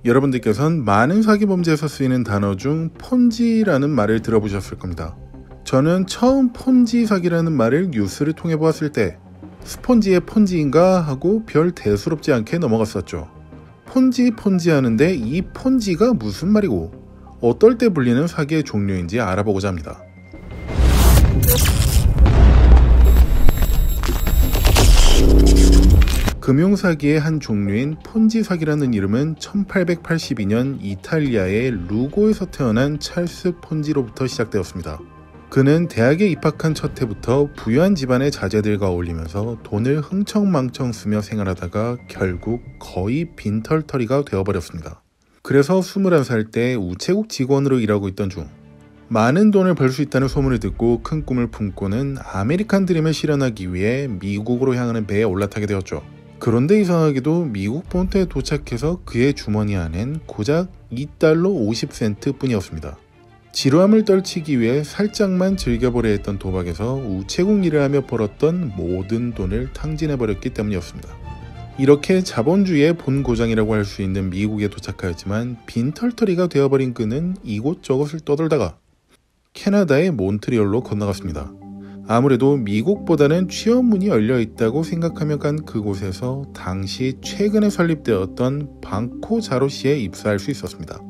여러분들께서는 많은 사기 범죄에서 쓰이는 단어 중 폰지라는 말을 들어보셨을 겁니다. 저는 처음 폰지 사기라는 말을 뉴스를 통해 보았을 때 스폰지의 폰지인가 하고 별 대수롭지 않게 넘어갔었죠. 폰지 하는데 이 폰지가 무슨 말이고 어떨 때 불리는 사기의 종류인지 알아보고자 합니다. 금융사기의 한 종류인 폰지 사기라는 이름은 1882년 이탈리아의 루고에서 태어난 찰스 폰지로부터 시작되었습니다. 그는 대학에 입학한 첫 해부터 부유한 집안의 자제들과 어울리면서 돈을 흥청망청 쓰며 생활하다가 결국 거의 빈털터리가 되어버렸습니다. 그래서 21살 때 우체국 직원으로 일하고 있던 중 많은 돈을 벌 수 있다는 소문을 듣고 큰 꿈을 품고는 아메리칸 드림을 실현하기 위해 미국으로 향하는 배에 올라타게 되었죠. 그런데 이상하게도 미국 본토에 도착해서 그의 주머니 안엔 고작 $2 50센트 뿐이었습니다. 지루함을 떨치기 위해 살짝만 즐겨보려 했던 도박에서 우체국 일을 하며 벌었던 모든 돈을 탕진해버렸기 때문이었습니다. 이렇게 자본주의의 본고장이라고 할 수 있는 미국에 도착하였지만 빈털터리가 되어버린 그는 이곳저곳을 떠돌다가 캐나다의 몬트리올로 건너갔습니다. 아무래도 미국보다는 취업문이 열려있다고 생각하며 간 그곳에서 당시 최근에 설립되었던 방코 자로시에 입사할 수 있었습니다.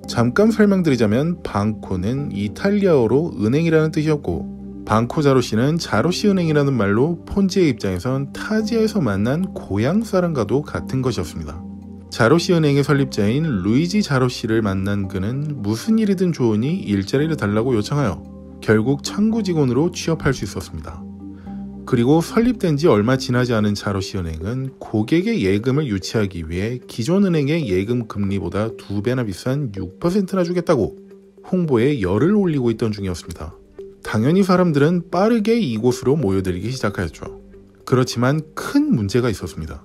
잠깐 설명드리자면 방코는 이탈리아어로 은행이라는 뜻이었고 방코 자로시는 자로시 은행이라는 말로 폰지의 입장에선 타지에서 만난 고향 사람과도 같은 것이었습니다. 자로시 은행의 설립자인 루이지 자로시를 만난 그는 무슨 일이든 좋으니 일자리를 달라고 요청하여 결국 창구 직원으로 취업할 수 있었습니다. 그리고 설립된 지 얼마 지나지 않은 자로시 은행은 고객의 예금을 유치하기 위해 기존 은행의 예금 금리보다 2배나 비싼 6%나 주겠다고 홍보에 열을 올리고 있던 중이었습니다. 당연히 사람들은 빠르게 이곳으로 모여들기 시작하였죠. 그렇지만 큰 문제가 있었습니다.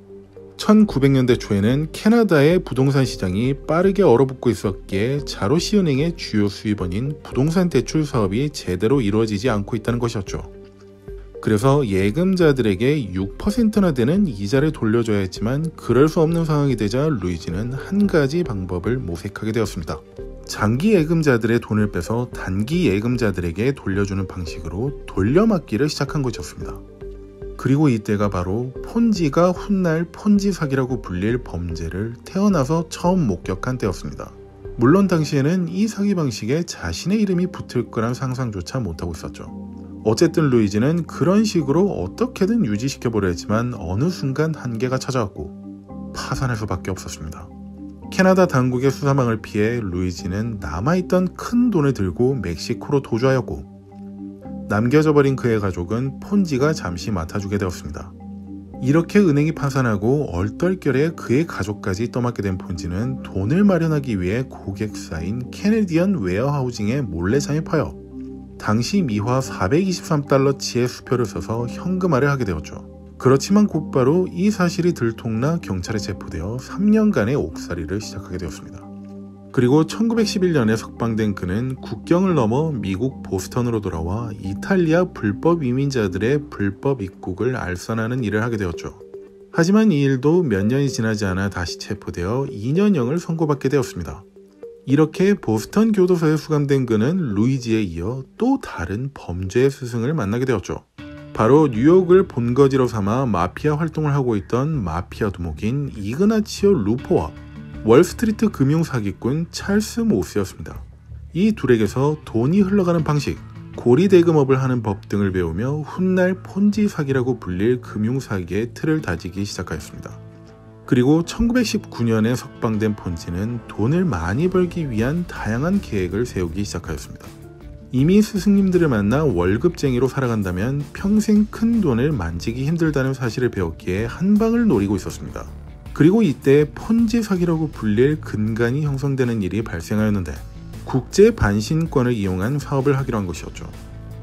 1900년대 초에는 캐나다의 부동산 시장이 빠르게 얼어붙고 있었기에 자로시 은행의 주요 수입원인 부동산 대출 사업이 제대로 이루어지지 않고 있다는 것이었죠. 그래서 예금자들에게 6%나 되는 이자를 돌려줘야 했지만 그럴 수 없는 상황이 되자 루이지는 한 가지 방법을 모색하게 되었습니다. 장기 예금자들의 돈을 빼서 단기 예금자들에게 돌려주는 방식으로 돌려막기를 시작한 것이었습니다. 그리고 이때가 바로 폰지가 훗날 폰지 사기라고 불릴 범죄를 태어나서 처음 목격한 때였습니다. 물론 당시에는 이 사기 방식에 자신의 이름이 붙을 거란 상상조차 못하고 있었죠. 어쨌든 루이지는 그런 식으로 어떻게든 유지시켜보려 했지만 어느 순간 한계가 찾아왔고 파산할 수밖에 없었습니다. 캐나다 당국의 수사망을 피해 루이지는 남아있던 큰 돈을 들고 멕시코로 도주하였고 남겨져 버린 그의 가족은 폰지가 잠시 맡아주게 되었습니다. 이렇게 은행이 파산하고 얼떨결에 그의 가족까지 떠맡게 된 폰지는 돈을 마련하기 위해 고객사인 캐네디언 웨어하우징에 몰래 잠입하여 당시 미화 $423치의 수표를 써서 현금화를 하게 되었죠. 그렇지만 곧바로 이 사실이 들통나 경찰에 체포되어 3년간의 옥살이를 시작하게 되었습니다. 그리고 1911년에 석방된 그는 국경을 넘어 미국 보스턴으로 돌아와 이탈리아 불법 이민자들의 불법 입국을 알선하는 일을 하게 되었죠. 하지만 이 일도 몇 년이 지나지 않아 다시 체포되어 2년형을 선고받게 되었습니다. 이렇게 보스턴 교도소에 수감된 그는 루이지에 이어 또 다른 범죄의 스승을 만나게 되었죠. 바로 뉴욕을 본거지로 삼아 마피아 활동을 하고 있던 마피아 두목인 이그나치오 루포와 월스트리트 금융사기꾼 찰스 모스였습니다. 이 둘에게서 돈이 흘러가는 방식, 고리대금업을 하는 법 등을 배우며 훗날 폰지 사기라고 불릴 금융사기의 틀을 다지기 시작하였습니다. 그리고 1919년에 석방된 폰지는 돈을 많이 벌기 위한 다양한 계획을 세우기 시작하였습니다. 이미 스승님들을 만나 월급쟁이로 살아간다면 평생 큰 돈을 만지기 힘들다는 사실을 배웠기에 한 방을 노리고 있었습니다. 그리고 이때 폰지 사기라고 불릴 근간이 형성되는 일이 발생하였는데 국제 반신권을 이용한 사업을 하기로 한 것이었죠.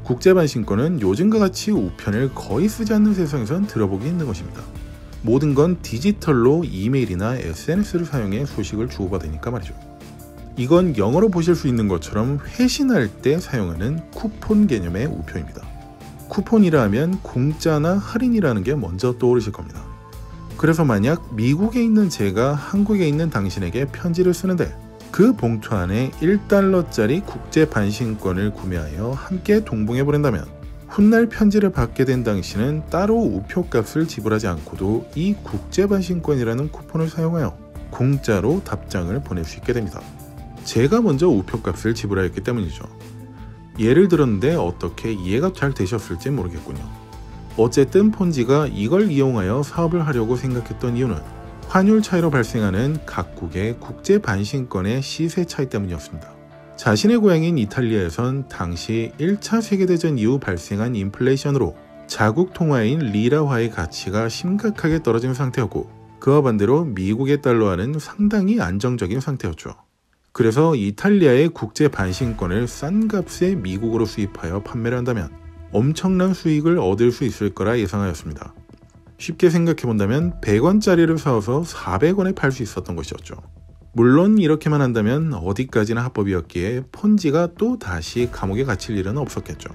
국제 반신권은 요즘과 같이 우편을 거의 쓰지 않는 세상에선 들어보기 힘든 것입니다. 모든 건 디지털로 이메일이나 SNS를 사용해 소식을 주고받으니까 말이죠. 이건 영어로 보실 수 있는 것처럼 회신할 때 사용하는 쿠폰 개념의 우표입니다. 쿠폰이라 하면 공짜나 할인이라는 게 먼저 떠오르실 겁니다. 그래서 만약 미국에 있는 제가 한국에 있는 당신에게 편지를 쓰는데 그 봉투 안에 1달러짜리 국제 반신권을 구매하여 함께 동봉해 보낸다면 훗날 편지를 받게 된 당신은 따로 우표값을 지불하지 않고도 이 국제 반신권이라는 쿠폰을 사용하여 공짜로 답장을 보낼 수 있게 됩니다. 제가 먼저 우표값을 지불하였기 때문이죠. 예를 들었는데 어떻게 이해가 잘 되셨을지 모르겠군요. 어쨌든 폰지가 이걸 이용하여 사업을 하려고 생각했던 이유는 환율 차이로 발생하는 각국의 국제 반신권의 시세 차이 때문이었습니다. 자신의 고향인 이탈리아에선 당시 1차 세계대전 이후 발생한 인플레이션으로 자국 통화인 리라화의 가치가 심각하게 떨어진 상태였고 그와 반대로 미국의 달러화는 상당히 안정적인 상태였죠. 그래서 이탈리아의 국제 반신권을 싼 값에 미국으로 수입하여 판매를 한다면 엄청난 수익을 얻을 수 있을 거라 예상하였습니다. 쉽게 생각해본다면 100원짜리를 사서 400원에 팔 수 있었던 것이었죠. 물론 이렇게만 한다면 어디까지나 합법이었기에 폰지가 또 다시 감옥에 갇힐 일은 없었겠죠.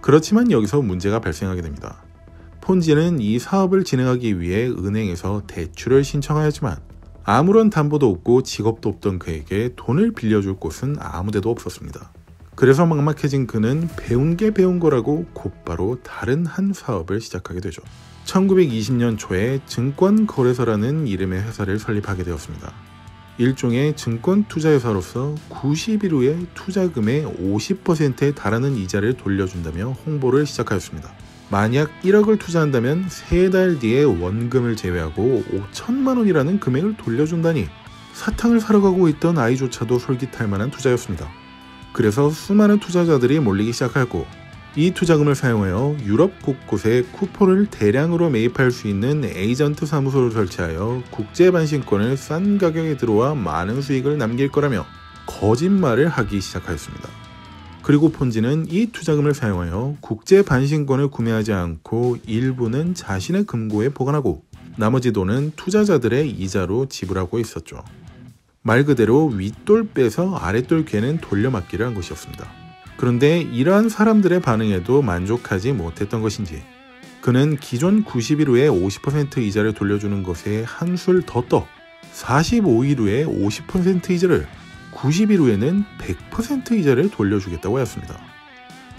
그렇지만 여기서 문제가 발생하게 됩니다. 폰지는 이 사업을 진행하기 위해 은행에서 대출을 신청하였지만 아무런 담보도 없고 직업도 없던 그에게 돈을 빌려줄 곳은 아무데도 없었습니다. 그래서 막막해진 그는 배운 게 배운 거라고 곧바로 다른 한 사업을 시작하게 되죠. 1920년 초에 증권거래소라는 이름의 회사를 설립하게 되었습니다. 일종의 증권 투자회사로서 90일 후에 투자금의 50%에 달하는 이자를 돌려준다며 홍보를 시작하였습니다. 만약 1억을 투자한다면 3달 뒤에 원금을 제외하고 5천만 원이라는 금액을 돌려준다니 사탕을 사러 가고 있던 아이조차도 솔깃할 만한 투자였습니다. 그래서 수많은 투자자들이 몰리기 시작하였고 이 투자금을 사용하여 유럽 곳곳에 쿠폰을 대량으로 매입할 수 있는 에이전트 사무소를 설치하여 국제 반신권을 싼 가격에 들어와 많은 수익을 남길 거라며 거짓말을 하기 시작하였습니다. 그리고 폰지는 이 투자금을 사용하여 국제 반신권을 구매하지 않고 일부는 자신의 금고에 보관하고 나머지 돈은 투자자들의 이자로 지불하고 있었죠. 말 그대로 윗돌 빼서 아랫돌 괴는 돌려막기를 한 것이었습니다. 그런데 이러한 사람들의 반응에도 만족하지 못했던 것인지 그는 기존 90일 후에 50% 이자를 돌려주는 것에 한술 더 떠 45일 후에 50% 이자를 90일 후에는 100% 이자를 돌려주겠다고 하였습니다.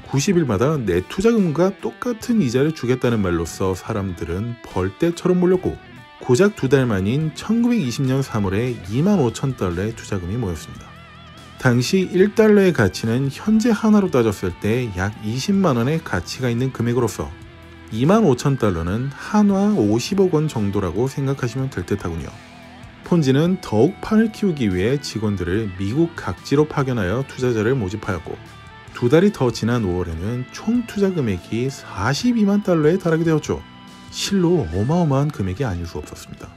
90일마다 내 투자금과 똑같은 이자를 주겠다는 말로써 사람들은 벌떼처럼 몰렸고 고작 2달 만인 1920년 3월에 25,000달러의 투자금이 모였습니다. 당시 1달러의 가치는 현재 하나로 따졌을 때 약 20만원의 가치가 있는 금액으로서 25,000달러는 한화 50억 원 정도라고 생각하시면 될 듯하군요. 폰지는 더욱 판을 키우기 위해 직원들을 미국 각지로 파견하여 투자자를 모집하였고 2달이 더 지난 5월에는 총 투자 금액이 42만 달러에 달하게 되었죠. 실로 어마어마한 금액이 아닐 수 없었습니다.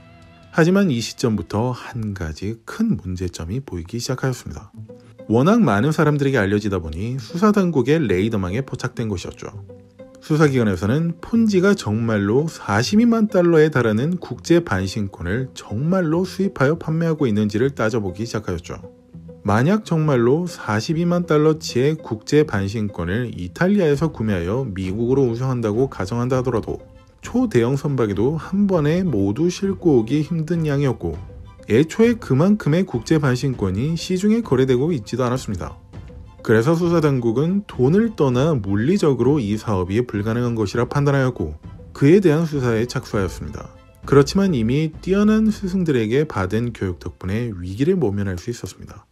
하지만 이 시점부터 한 가지 큰 문제점이 보이기 시작하였습니다. 워낙 많은 사람들에게 알려지다 보니 수사당국의 레이더망에 포착된 것이었죠. 수사기관에서는 폰지가 정말로 42만 달러에 달하는 국제 반신권을 정말로 수입하여 판매하고 있는지를 따져보기 시작하였죠. 만약 정말로 42만 달러치의 국제 반신권을 이탈리아에서 구매하여 미국으로 운송한다고 가정한다 하더라도 초대형 선박에도 한 번에 모두 싣고 오기 힘든 양이었고 애초에 그만큼의 국제 반신권이 시중에 거래되고 있지도 않았습니다. 그래서 수사당국은 돈을 떠나 물리적으로 이 사업이 불가능한 것이라 판단하였고 그에 대한 수사에 착수하였습니다. 그렇지만 이미 뛰어난 스승들에게 받은 교육 덕분에 위기를 모면할 수 있었습니다.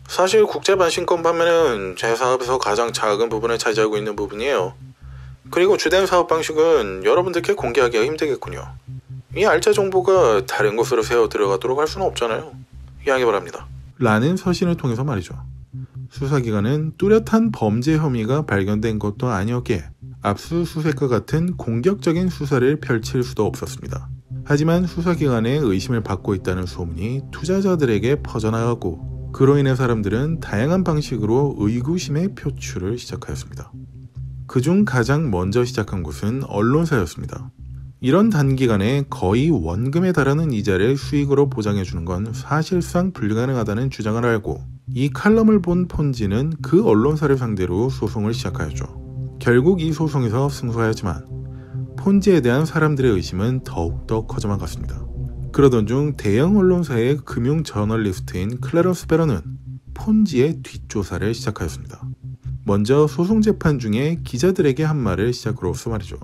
사실 국제 반신권 판매는 제 사업에서 가장 작은 부분을 차지하고 있는 부분이에요. 그리고 주된 사업 방식은 여러분들께 공개하기가 힘들겠군요. 이 알짜 정보가 다른 곳으로 새어 들어가도록 할 수는 없잖아요. 양해 바랍니다. 라는 서신을 통해서 말이죠. 수사기관은 뚜렷한 범죄 혐의가 발견된 것도 아니었기에 압수수색과 같은 공격적인 수사를 펼칠 수도 없었습니다. 하지만 수사기관의 의심을 받고 있다는 소문이 투자자들에게 퍼져나가고 그로 인해 사람들은 다양한 방식으로 의구심의 표출을 시작하였습니다. 그중 가장 먼저 시작한 곳은 언론사였습니다. 이런 단기간에 거의 원금에 달하는 이자를 수익으로 보장해주는 건 사실상 불가능하다는 주장을 하였고 이 칼럼을 본 폰지는 그 언론사를 상대로 소송을 시작하였죠. 결국 이 소송에서 승소하였지만 폰지에 대한 사람들의 의심은 더욱더 커져만 갔습니다. 그러던 중 대형 언론사의 금융 저널리스트인 클래런스 베런은 폰지의 뒷조사를 시작하였습니다. 먼저 소송 재판 중에 기자들에게 한 말을 시작으로서 말이죠.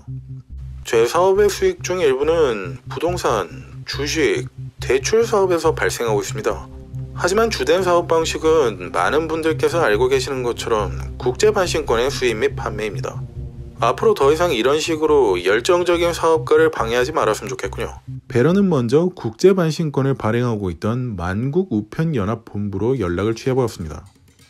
제 사업의 수익 중 일부는 부동산, 주식, 대출 사업에서 발생하고 있습니다. 하지만 주된 사업 방식은 많은 분들께서 알고 계시는 것처럼 국제 반신권의 수입 및 판매입니다. 앞으로 더 이상 이런 식으로 열정적인 사업가를 방해하지 말았으면 좋겠군요. 베런은 먼저 국제 반신권을 발행하고 있던 만국우편연합본부로 연락을 취해보았습니다.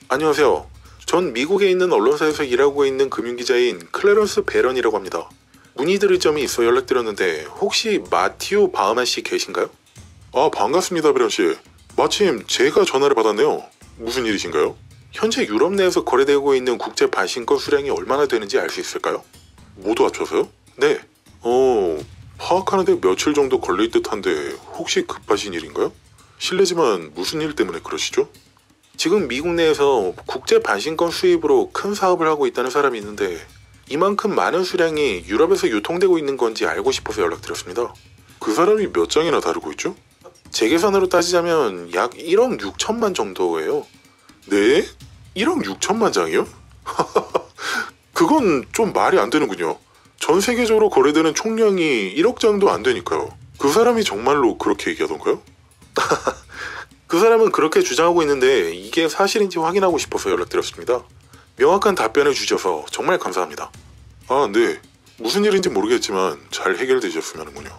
안녕하세요. 전 미국에 있는 언론사에서 일하고 있는 금융기자인 클래런스 베런이라고 합니다. 문의드릴 점이 있어 연락드렸는데 혹시 마티오 바흐만 씨 계신가요? 반갑습니다, 베런 씨. 마침 제가 전화를 받았네요. 무슨 일이신가요? 현재 유럽 내에서 거래되고 있는 국제 반신권 수량이 얼마나 되는지 알 수 있을까요? 모두 합쳐서요? 네. 파악하는데 며칠 정도 걸릴 듯한데 혹시 급하신 일인가요? 실례지만 무슨 일 때문에 그러시죠? 지금 미국 내에서 국제 반신권 수입으로 큰 사업을 하고 있다는 사람이 있는데 이만큼 많은 수량이 유럽에서 유통되고 있는 건지 알고 싶어서 연락드렸습니다. 그 사람이 몇 장이나 다루고 있죠? 제 계산으로 따지자면 약 1억 6천만 정도예요. 네? 1억 6천만 장이요? 그건 좀 말이 안 되는군요. 전 세계적으로 거래되는 총량이 1억 장도 안 되니까요. 그 사람이 정말로 그렇게 얘기하던가요? 그 사람은 그렇게 주장하고 있는데 이게 사실인지 확인하고 싶어서 연락드렸습니다. 명확한 답변을 주셔서 정말 감사합니다. 네. 무슨 일인지 모르겠지만 잘 해결되셨으면 하는군요.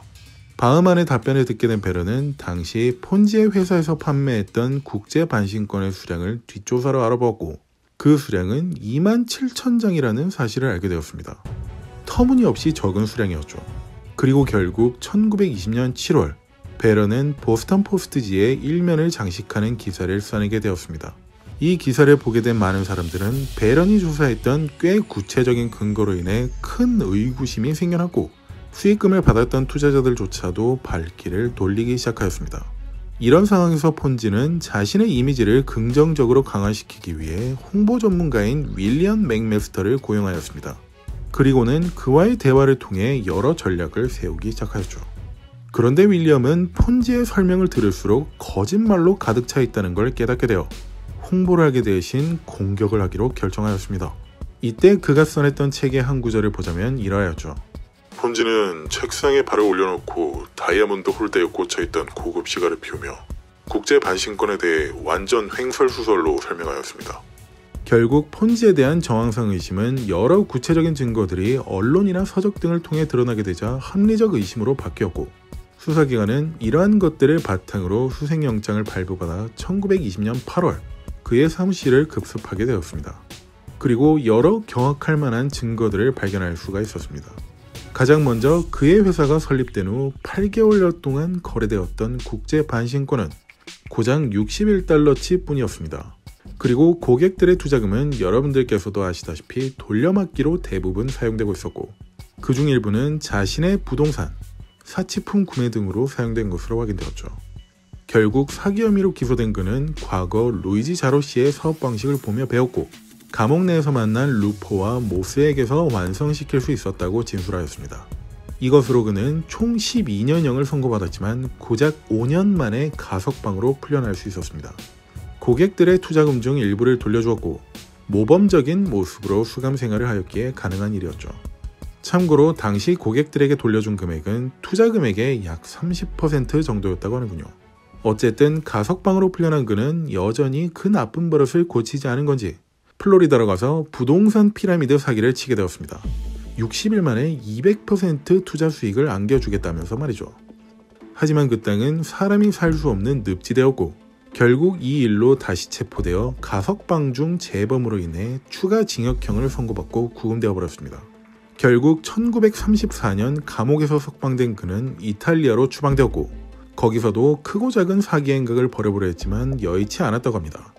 바흐만의 답변을 듣게 된 베런은 당시 폰지의 회사에서 판매했던 국제 반신권의 수량을 뒷조사로 알아보았고 그 수량은 27,000장이라는 사실을 알게 되었습니다. 터무니없이 적은 수량이었죠. 그리고 결국 1920년 7월 베런은 보스턴 포스트지에 일면을 장식하는 기사를 써내게 되었습니다. 이 기사를 보게 된 많은 사람들은 베런이 조사했던 꽤 구체적인 근거로 인해 큰 의구심이 생겨났고 수익금을 받았던 투자자들조차도 발길을 돌리기 시작하였습니다. 이런 상황에서 폰지는 자신의 이미지를 긍정적으로 강화시키기 위해 홍보 전문가인 윌리엄 맥메스터를 고용하였습니다. 그리고는 그와의 대화를 통해 여러 전략을 세우기 시작하였죠. 그런데 윌리엄은 폰지의 설명을 들을수록 거짓말로 가득 차 있다는 걸 깨닫게 되어 홍보를 하기 대신 공격을 하기로 결정하였습니다. 이때 그가 써냈던 책의 한 구절을 보자면 이러하였죠. 폰지는 책상에 발을 올려놓고 다이아몬드 홀더에 꽂혀있던 고급 시가를 피우며 국제 반신권에 대해 완전 횡설수설로 설명하였습니다. 결국 폰지에 대한 정황상 의심은 여러 구체적인 증거들이 언론이나 서적 등을 통해 드러나게 되자 합리적 의심으로 바뀌었고 수사기관은 이러한 것들을 바탕으로 수색영장을 발부받아 1920년 8월 그의 사무실을 급습하게 되었습니다. 그리고 여러 경악할 만한 증거들을 발견할 수가 있었습니다. 가장 먼저 그의 회사가 설립된 후 8개월여 동안 거래되었던 국제 반신권은 고작 61달러치 뿐이었습니다. 그리고 고객들의 투자금은 여러분들께서도 아시다시피 돌려막기로 대부분 사용되고 있었고 그중 일부는 자신의 부동산, 사치품 구매 등으로 사용된 것으로 확인되었죠. 결국 사기 혐의로 기소된 그는 과거 루이지 자로 씨의 사업 방식을 보며 배웠고 감옥 내에서 만난 루포와 모스에게서 완성시킬 수 있었다고 진술하였습니다. 이것으로 그는 총 12년형을 선고받았지만 고작 5년 만에 가석방으로 풀려날 수 있었습니다. 고객들의 투자금 중 일부를 돌려주었고 모범적인 모습으로 수감 생활을 하였기에 가능한 일이었죠. 참고로 당시 고객들에게 돌려준 금액은 투자 금액의 약 30% 정도였다고 하는군요. 어쨌든 가석방으로 풀려난 그는 여전히 그 나쁜 버릇을 고치지 않은 건지 플로리다로 가서 부동산 피라미드 사기를 치게 되었습니다. 60일 만에 200% 투자 수익을 안겨주겠다면서 말이죠. 하지만 그 땅은 사람이 살 수 없는 늪지대였고 결국 이 일로 다시 체포되어 가석방 중 재범으로 인해 추가 징역형을 선고받고 구금되어 버렸습니다. 결국 1934년 감옥에서 석방된 그는 이탈리아로 추방되었고 거기서도 크고 작은 사기 행각을 벌여보려 했지만 여의치 않았다고 합니다.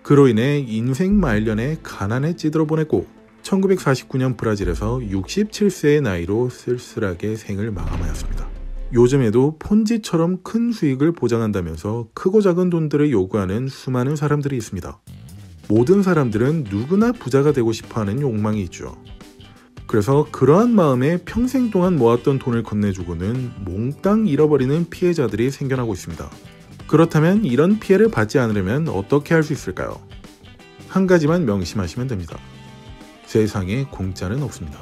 그로 인해 인생 말년에 가난에 찌들어 보냈고 1949년 브라질에서 67세의 나이로 쓸쓸하게 생을 마감하였습니다. 요즘에도 폰지처럼 큰 수익을 보장한다면서 크고 작은 돈들을 요구하는 수많은 사람들이 있습니다. 모든 사람들은 누구나 부자가 되고 싶어하는 욕망이 있죠. 그래서 그러한 마음에 평생 동안 모았던 돈을 건네주고는 몽땅 잃어버리는 피해자들이 생겨나고 있습니다. 그렇다면 이런 피해를 받지 않으려면 어떻게 할 수 있을까요? 한 가지만 명심하시면 됩니다. 세상에 공짜는 없습니다.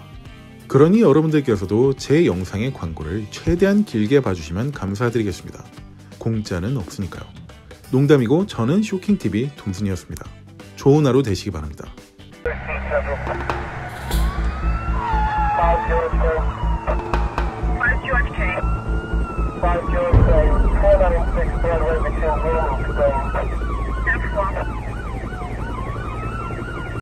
그러니 여러분들께서도 제 영상의 광고를 최대한 길게 봐주시면 감사드리겠습니다. 공짜는 없으니까요. 농담이고 저는 쇼킹TV 동순이었습니다. 좋은 하루 되시기 바랍니다. George K. 5 George K. 496 Broadway, McHill, Wilmington.